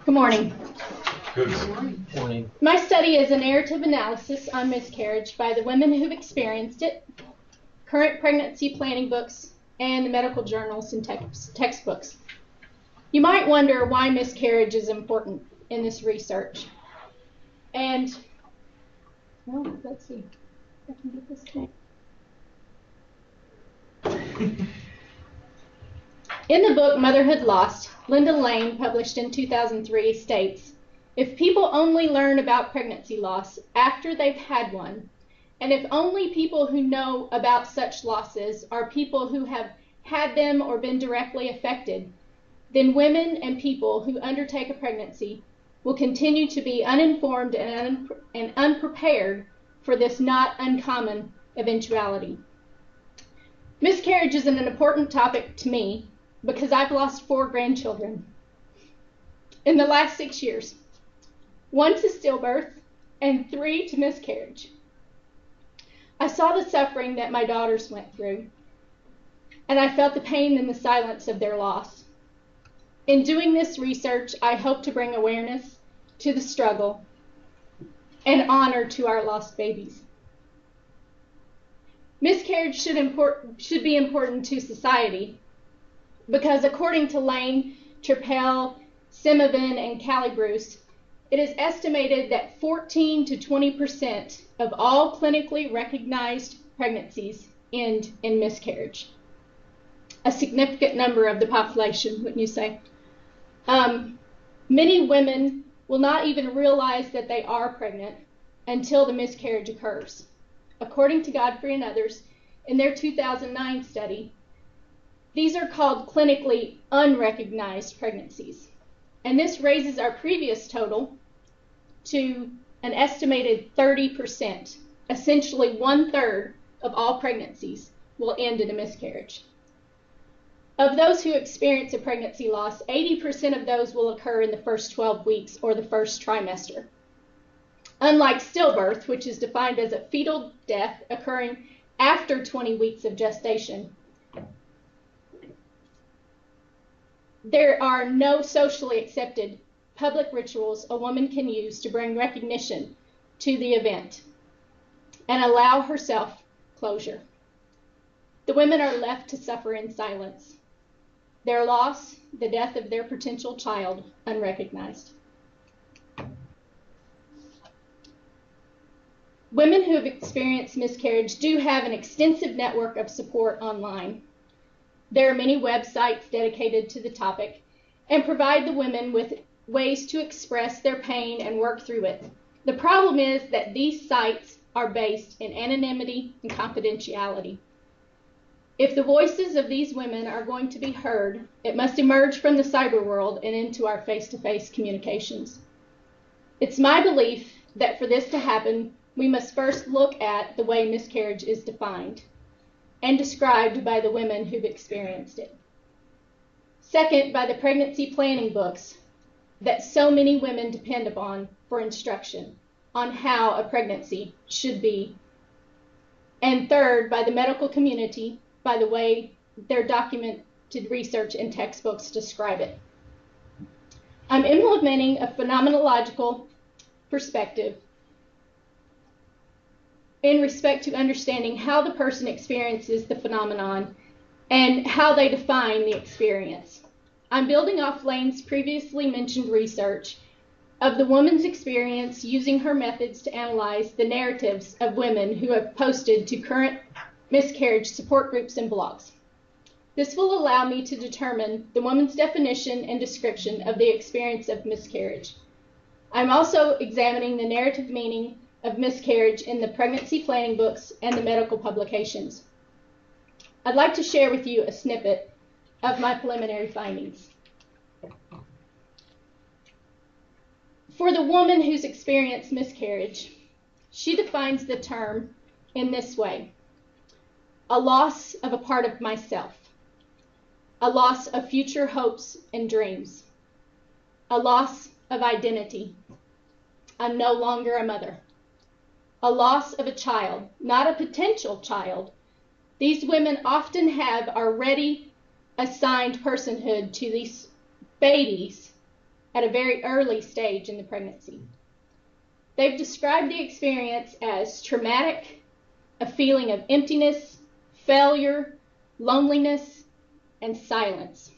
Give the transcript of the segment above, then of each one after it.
Good morning. Good Morning. My study is a narrative analysis on miscarriage by the women who've experienced it, current pregnancy planning books, and the medical journals and textbooks. You might wonder why miscarriage is important in this research. And, well, let's see if I can get this thing. In the book Motherhood Lost, Linda Lane, published in 2003, states, if people only learn about pregnancy loss after they've had one, and if only people who know about such losses are people who have had them or been directly affected, then women and people who undertake a pregnancy will continue to be uninformed and unprepared for this not uncommon eventuality. Miscarriage is an important topic to me because I've lost 4 grandchildren in the last 6 years, 1 to stillbirth and 3 to miscarriage. I saw the suffering that my daughters went through, and I felt the pain and the silence of their loss. In doing this research, I hope to bring awareness to the struggle and honor to our lost babies. Miscarriage should be important to society because according to Lane, Trepel, Simavin, and Callie Bruce, it is estimated that 14 to 20% of all clinically recognized pregnancies end in miscarriage. A significant number of the population, wouldn't you say? Many women will not even realize that they are pregnant until the miscarriage occurs. According to Godfrey and others, in their 2009 study, these are called clinically unrecognized pregnancies. And this raises our previous total to an estimated 30%. Essentially 1/3 of all pregnancies will end in a miscarriage. Of those who experience a pregnancy loss, 80% of those will occur in the first 12 weeks or the first trimester. Unlike stillbirth, which is defined as a fetal death occurring after 20 weeks of gestation, there are no socially accepted public rituals a woman can use to bring recognition to the event and allow herself closure. The women are left to suffer in silence, their loss, the death of their potential child, unrecognized. Women who have experienced miscarriage do have an extensive network of support online. There are many websites dedicated to the topic and provide the women with ways to express their pain and work through it. The problem is that these sites are based in anonymity and confidentiality. If the voices of these women are going to be heard, it must emerge from the cyber world and into our face-to-face communications. It's my belief that for this to happen, we must first look at the way miscarriage is defined and described by the women who've experienced it. Second, by the pregnancy planning books that so many women depend upon for instruction on how a pregnancy should be. And third, by the medical community, by the way their documented research and textbooks describe it. I'm implementing a phenomenological perspective in respect to understanding how the person experiences the phenomenon and how they define the experience. I'm building off Lane's previously mentioned research of the woman's experience using her methods to analyze the narratives of women who have posted to current miscarriage support groups and blogs. This will allow me to determine the woman's definition and description of the experience of miscarriage. I'm also examining the narrative meaning of miscarriage in the pregnancy planning books and the medical publications. I'd like to share with you a snippet of my preliminary findings. For the woman who's experienced miscarriage, she defines the term in this way: a loss of a part of myself, a loss of future hopes and dreams, a loss of identity. I'm no longer a mother. A loss of a child, not a potential child. These women often have already assigned personhood to these babies at a very early stage in the pregnancy. They've described the experience as traumatic, a feeling of emptiness, failure, loneliness, and silence.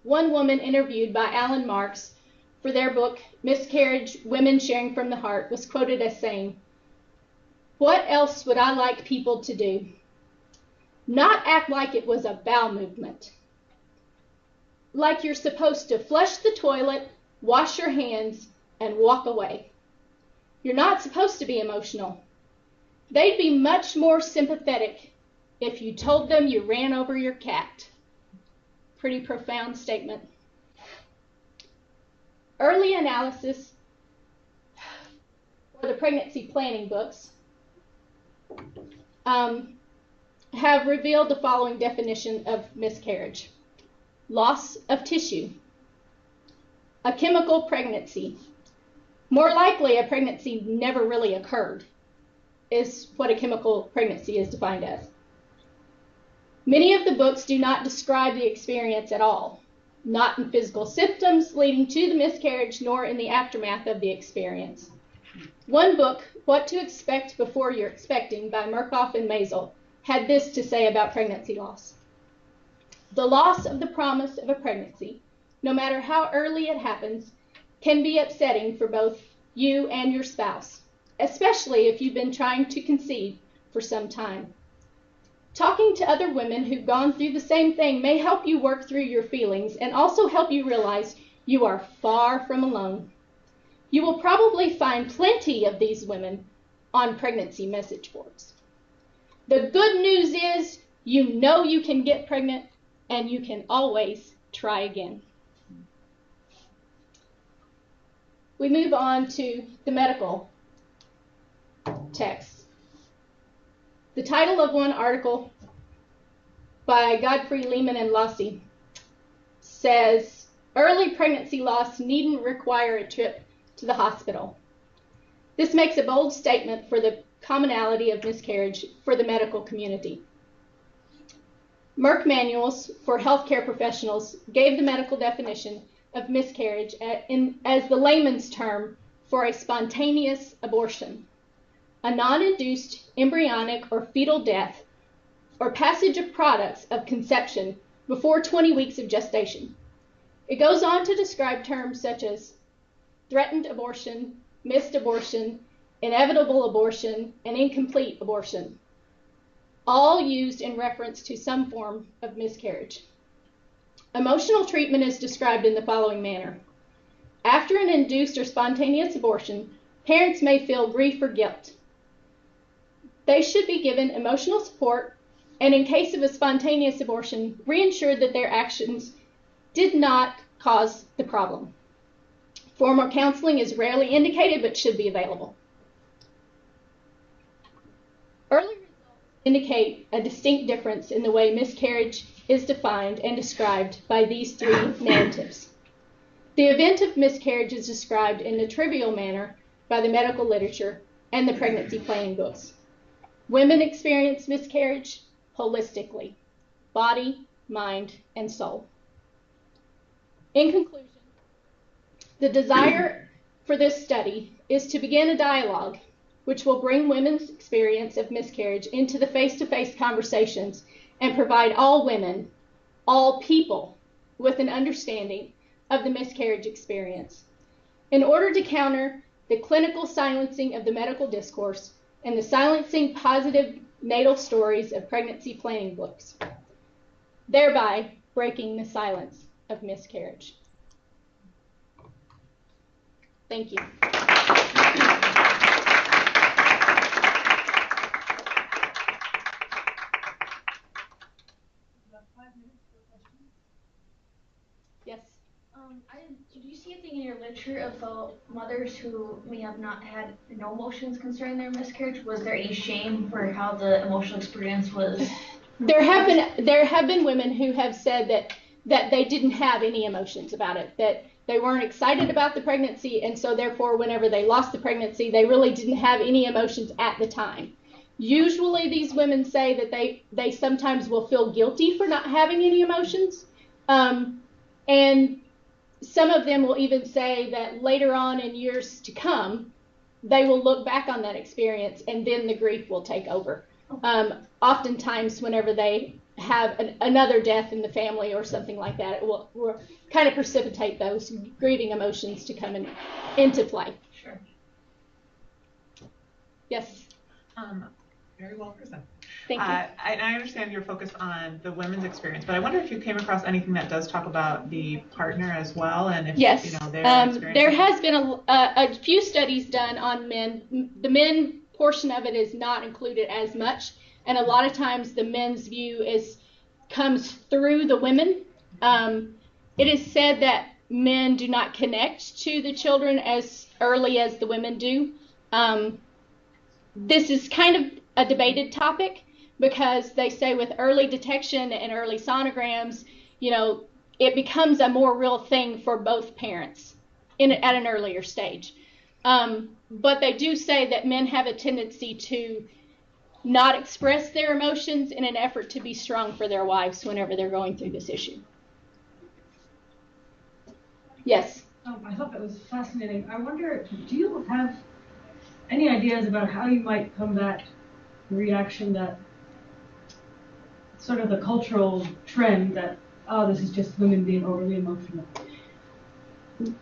One woman interviewed by Alan Marks for their book, Miscarriage, Women Sharing from the Heart, was quoted as saying, "What else would I like people to do? Not act like it was a bowel movement. Like you're supposed to flush the toilet, wash your hands, and walk away. You're not supposed to be emotional. They'd be much more sympathetic if you told them you ran over your cat." Pretty profound statement. Early analysis for the pregnancy planning books have revealed the following definition of miscarriage: loss of tissue, a chemical pregnancy. More likely, a pregnancy never really occurred, is what a chemical pregnancy is defined as. Many of the books do not describe the experience at all, not in physical symptoms leading to the miscarriage, nor in the aftermath of the experience. One book, What to Expect Before You're Expecting, by Murkoff and Maisel, had this to say about pregnancy loss: "The loss of the promise of a pregnancy, no matter how early it happens, can be upsetting for both you and your spouse, especially if you've been trying to conceive for some time. Talking to other women who've gone through the same thing may help you work through your feelings and also help you realize you are far from alone. You will probably find plenty of these women on pregnancy message boards. The good news is you know you can get pregnant and you can always try again." We move on to the medical text. The title of one article by Godfrey, Lehman, and Lassie says, "Early pregnancy loss needn't require a trip to the hospital." This makes a bold statement for the commonality of miscarriage for the medical community. Merck Manuals for Healthcare Professionals gave the medical definition of miscarriage as the layman's term for a spontaneous abortion, a non-induced embryonic or fetal death, or passage of products of conception before 20 weeks of gestation. It goes on to describe terms such as threatened abortion, missed abortion, inevitable abortion, and incomplete abortion, all used in reference to some form of miscarriage. Emotional treatment is described in the following manner. After an induced or spontaneous abortion, parents may feel grief or guilt. They should be given emotional support, and in case of a spontaneous abortion, reassured that their actions did not cause the problem. Formal counseling is rarely indicated but should be available. Early results indicate a distinct difference in the way miscarriage is defined and described by these three narratives. The event of miscarriage is described in a trivial manner by the medical literature and the pregnancy planning books. Women experience miscarriage holistically, body, mind, and soul. In conclusion, the desire for this study is to begin a dialogue which will bring women's experience of miscarriage into the face-to-face conversations and provide all women, all people, with an understanding of the miscarriage experience. In order to counter the clinical silencing of the medical discourse and the silencing positive natal stories of pregnancy planning books, thereby breaking the silence of miscarriage. Thank you. Yes. Did you see anything in your literature about mothers who may have not had no emotions concerning their miscarriage? Was there any shame for how the emotional experience was? There have been women who have said that they didn't have any emotions about it, that they weren't excited about the pregnancy, and so therefore whenever they lost the pregnancy, they really didn't have any emotions at the time. Usually these women say that they sometimes will feel guilty for not having any emotions, and some of them will even say that later on in years to come, they will look back on that experience and then the grief will take over. Oftentimes, whenever they have another death in the family or something like that, it will kind of precipitate those grieving emotions to come into play. Sure. Yes? Very well presented. Thank you. I understand you're focused on the women's experience, but I wonder if you came across anything that does talk about the partner as well, and if yes, you know their experience. There has been a few studies done on men. The men portion of it is not included as much, and a lot of times the men's view comes through the women. It is said that men do not connect to the children as early as the women do. This is kind of a debated topic because they say with early detection and early sonograms, it becomes a more real thing for both parents at an earlier stage. But they do say that men have a tendency to not express their emotions in an effort to be strong for their wives whenever they're going through this issue. Yes? I thought that was fascinating. I wonder, do you have any ideas about how you might combat the reaction that sort of the cultural trend that, oh, this is just women being overly emotional?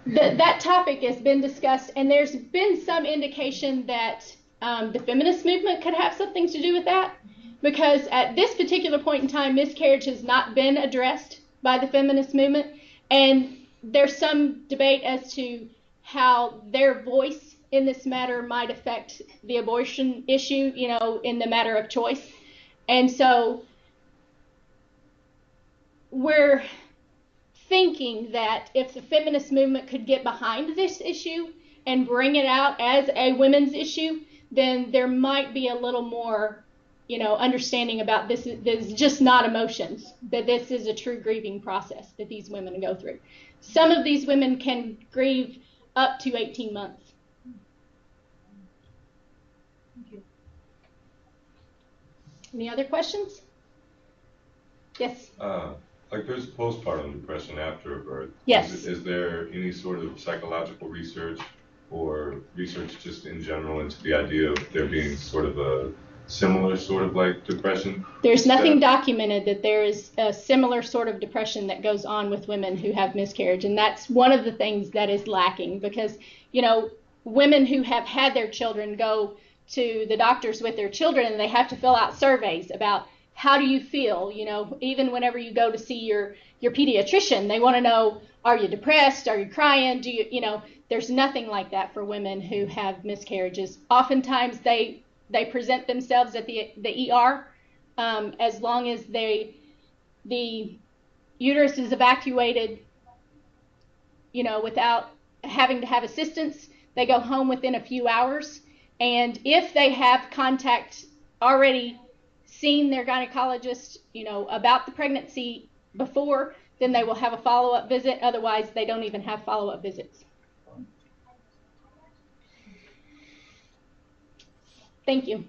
That topic has been discussed, and there's been some indication that the feminist movement could have something to do with that, because at this particular point in time, miscarriage has not been addressed by the feminist movement, and there's some debate as to how their voice in this matter might affect the abortion issue, in the matter of choice. And so we're thinking that if the feminist movement could get behind this issue and bring it out as a women's issue, then there might be a little more, understanding about this is just not emotions, that this is a true grieving process that these women go through. Some of these women can grieve up to 18 months. Thank you. Any other questions? Yes? Like there's postpartum depression after a birth. Yes. Is there any sort of psychological research or research just in general into the idea of there being sort of a similar sort of like depression? There's nothing documented that there is a similar sort of depression that goes on with women who have miscarriage, and that's one of the things that is lacking, because women who have had their children go to the doctors with their children and they have to fill out surveys about how do you feel, even whenever you go to see your pediatrician, they want to know, are you depressed, are you crying, do you there's nothing like that for women who have miscarriages. Oftentimes they present themselves at the ER as long as the uterus is evacuated, without having to have assistance. They go home within a few hours, and if they have contact already seen their gynecologist, about the pregnancy before, then they will have a follow-up visit. Otherwise, they don't even have follow-up visits. Thank you.